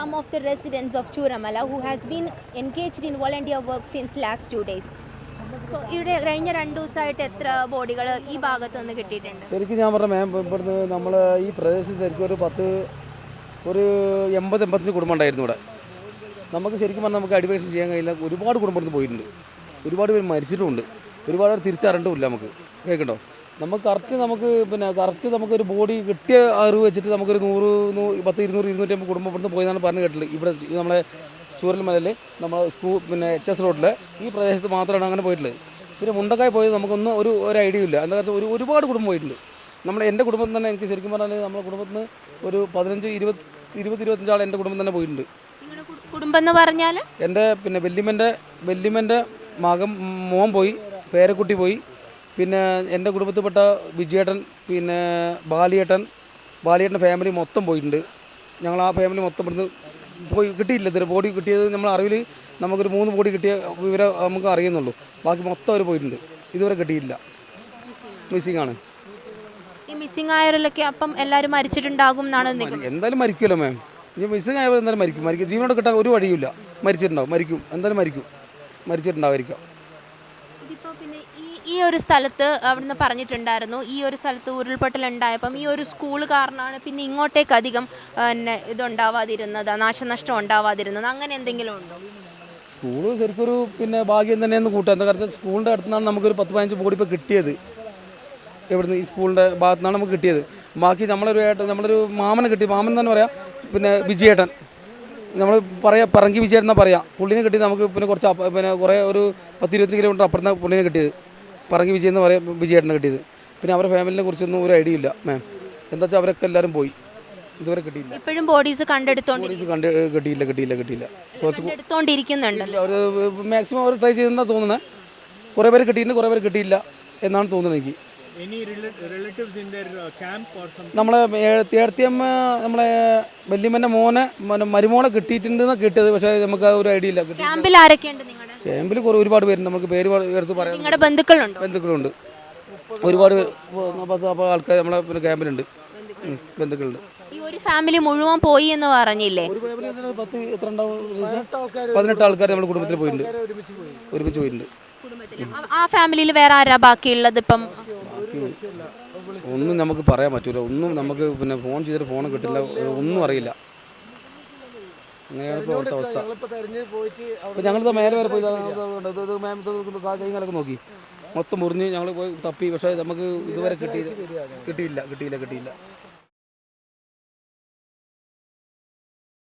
some of the residents of Churamala who has been engaged in volunteer work since last 2 days. So ഇവിടെ കഴിഞ്ഞ 2 ദിവസമായിട്ട് എത്ര ബോഡികൾ ഈ ഭാഗത്ത് നിന്ന് കിട്ടിയിട്ടുണ്ട്? ശരിക്കും ഞാൻ പറഞ്ഞ മാം ഇവിടുന്ന് നമ്മൾ ഈ പ്രദേശത്ത് ശരിക്കും ഒരു 80-85 കുടുംബം ഉണ്ടായിരുന്നു ഇവിടെ. നമുക്ക് ശരിക്കും പറഞ്ഞാൽ നമുക്ക് ഐഡന്റിഫിക്കേഷൻ ചെയ്യാൻ കഴിയില്ല. ഒരുപാട് കുടുംബത്തിൽ പോയിട്ടുണ്ട്, ഒരുപാട് പേര് മരിച്ചിട്ടുമുണ്ട്, ഒരുപാട് പേർ തിരിച്ചറിഞ്ഞിട്ടുമില്ല. നമുക്ക് കേൾക്കണ്ടോ, കറക്റ്റ് നമുക്കൊരു ബോഡി കിട്ടിയ അറിവ് വെച്ചിട്ട് നമുക്കൊരു 100-250 കുടുംബം ഇവിടുന്ന് പോയെന്നാണ് പറഞ്ഞു കേട്ടില്ല. ഇവിടെ നമ്മളെ ചൂരൽമലയിൽ നമ്മൾ HS റോഡിൽ ഈ പ്രദേശത്ത് മാത്രമാണ് അങ്ങനെ പോയിട്ടുള്ളത്. പിന്നെ മുണ്ടക്കായി പോയത് നമുക്കൊന്നും ഒരു ഐഡിയ ഇല്ല. എന്താ വെച്ചാൽ ഒരുപാട് കുടുംബം പോയിട്ടുണ്ട്. എൻ്റെ കുടുംബത്തിൽ തന്നെ എനിക്ക് ശരിക്കും പറഞ്ഞാൽ നമ്മുടെ കുടുംബത്തിൽ നിന്ന് ഒരു 15-20-25 ആൾ എൻ്റെ കുടുംബം തന്നെ പോയിട്ടുണ്ട്. കുടുംബം എന്ന് പറഞ്ഞാൽ എൻ്റെ വല്യമ്മൻ്റെ മോൻ പോയി, പേരക്കുട്ടി പോയി, പിന്നെ എൻ്റെ കുടുംബത്തിൽപ്പെട്ട വിജയേട്ടൻ, പിന്നെ ബാലിയേട്ടൻ്റെ ഫാമിലി മൊത്തം പോയിട്ടുണ്ട്. ഞങ്ങൾ ആ ഫാമിലി മൊത്തം ഇവിടുന്ന് പോയി കിട്ടിയില്ല. ഇതുവരെ ബോഡി കിട്ടിയത് നമ്മൾ അറിവിൽ നമുക്കൊരു 3 ബോഡി കിട്ടിയ വിവരം നമുക്ക് അറിയുന്നുള്ളൂ. ബാക്കി മൊത്തം അവർ പോയിട്ടുണ്ട്, ഇതുവരെ കിട്ടിയില്ല. മിസ്സിംഗ് ആണ്. ഈ മിസ്സിംഗ് ആയവരിലൊക്കെ അപ്പം എല്ലാവരും മരിച്ചിട്ടുണ്ടാകും എന്നാണ്. എന്തായാലും മരിക്കുമല്ലോ മാം. ഇനി മിസ്സിംഗ് ആയവർ എന്തായാലും മരിക്കും. ജീവനോട് കിട്ടാൻ ഒരു വഴിയില്ല. മരിച്ചിട്ടുണ്ടാവും, എന്തായാലും മരിച്ചിട്ടുണ്ടാവായിരിക്കാം. ഇതിപ്പോൾ പിന്നെ ഈ ഒരു സ്ഥലത്ത് അവിടുന്ന് പറഞ്ഞിട്ടുണ്ടായിരുന്നു, ഈ ഒരു സ്ഥലത്ത് ഉരുൾപൊട്ടലുണ്ടായപ്പം ഈ ഒരു സ്കൂൾ കാരണമാണ് പിന്നെ ഇങ്ങോട്ടേക്ക് അധികം ഇതുണ്ടാവാതിരുന്നത്, നാശനഷ്ടം ഉണ്ടാവാതിരുന്നത്, അങ്ങനെ എന്തെങ്കിലും ഉണ്ടോ? സ്കൂൾ ശരിക്കൊരു ഭാഗ്യം തന്നെയെന്ന് കൂട്ടാം. എന്താ കാരണം സ്കൂളിൻ്റെ അടുത്തുനിന്നാണ് നമുക്കൊരു 10-15 ബോഡി ഇപ്പോൾ കിട്ടിയത്. ഇവിടുന്ന് ഈ സ്കൂളിൻ്റെ ഭാഗത്തുനിന്നാണ് നമുക്ക് കിട്ടിയത്. ബാക്കി നമ്മളൊരു മാമനെ കിട്ടി. മാമൻ തന്നെ പറയാം, വിജയേട്ടൻ, നമ്മൾ പറങ്കി വിജയേട്ടൻ എന്നാ പറയാം. പുള്ളിനെ കിട്ടിയത് നമുക്ക് കുറേ ഒരു 10-20 കിലോമീറ്റർ അപ്പുറത്താണ് പുള്ളിനെ കിട്ടിയത്. പറങ്കി വിജയൻ എന്ന് പറയാം വിജയേട്ടനെ കിട്ടിയത്. പിന്നെ അവരുടെ ഫാമിലിനെ കുറിച്ചൊന്നും ഒരു ഐഡിയ ഇല്ല മാം. എന്താ വെച്ചാൽ അവരൊക്കെ എല്ലാവരും പോയി, ഇതുവരെ കിട്ടിയില്ല. ഇപ്പോഴും ബോഡീസ് കിട്ടിയില്ല. കണ്ടെടുത്തോണ്ടിരിക്കുന്നുണ്ടല്ലോ. അവർ മാക്സിമം അവർ ട്രൈ ചെയ്തെന്നാണ് തോന്നുന്നത്. കുറേ പേര് കിട്ടിയിട്ടുണ്ട്, കുറേ പേര് കിട്ടിയില്ല എന്നാണ് തോന്നുന്നത് എനിക്ക്. നമ്മളെ ഏടത്തിയമ്മ നമ്മളെ വല്യമ്മൻ്റെ മരുമോളെ കിട്ടിയിട്ടുണ്ടെന്നാണ് കിട്ടിയത്. പക്ഷേ നമുക്ക് ഒരു ഐഡിയ ഇല്ല. ക്യാമ്പിൽ ഒരുപാട് പേരുണ്ട്. നമുക്ക് പേര് എടുത്ത് പറയാം. ബന്ധുക്കളുണ്ട്, ഒരുപാട് 10 ആൾക്കാർ നമ്മളെ ക്യാമ്പിലുണ്ട്, ബന്ധുക്കളുണ്ട്. ഈ ഒരു ഫാമിലി മുഴുവൻ പോയി എന്ന് പറഞ്ഞില്ലേ? ഒരു ഫാമിലി 18 ആൾക്കാർ നമ്മുടെ കുടുംബത്തിൽ പോയിട്ടുണ്ട്, ഒരുമിച്ച് പോയിട്ടുണ്ട്. ആ ഫാമിലിയിൽ വേറെ ആരാ ബാക്കിയുള്ളത്? ഇപ്പം ഒന്നും നമുക്ക് പറയാൻ പറ്റൂല. ഒന്നും നമുക്ക് ഫോൺ ചെയ്തിട്ട് ഫോൺ കിട്ടില്ല, ഒന്നും അറിയില്ല. അങ്ങനെയാണ് ഇപ്പോൾ അവിടുത്തെ അവസ്ഥ. അപ്പോൾ ഞങ്ങളിത് മേലെ വരെ പോയി കൈകാലൊക്കെ നോക്കി, മൊത്തം മുറിഞ്ഞ് ഞങ്ങൾ പോയി തപ്പി. പക്ഷേ നമുക്ക് ഇതുവരെ കിട്ടിയില്ല.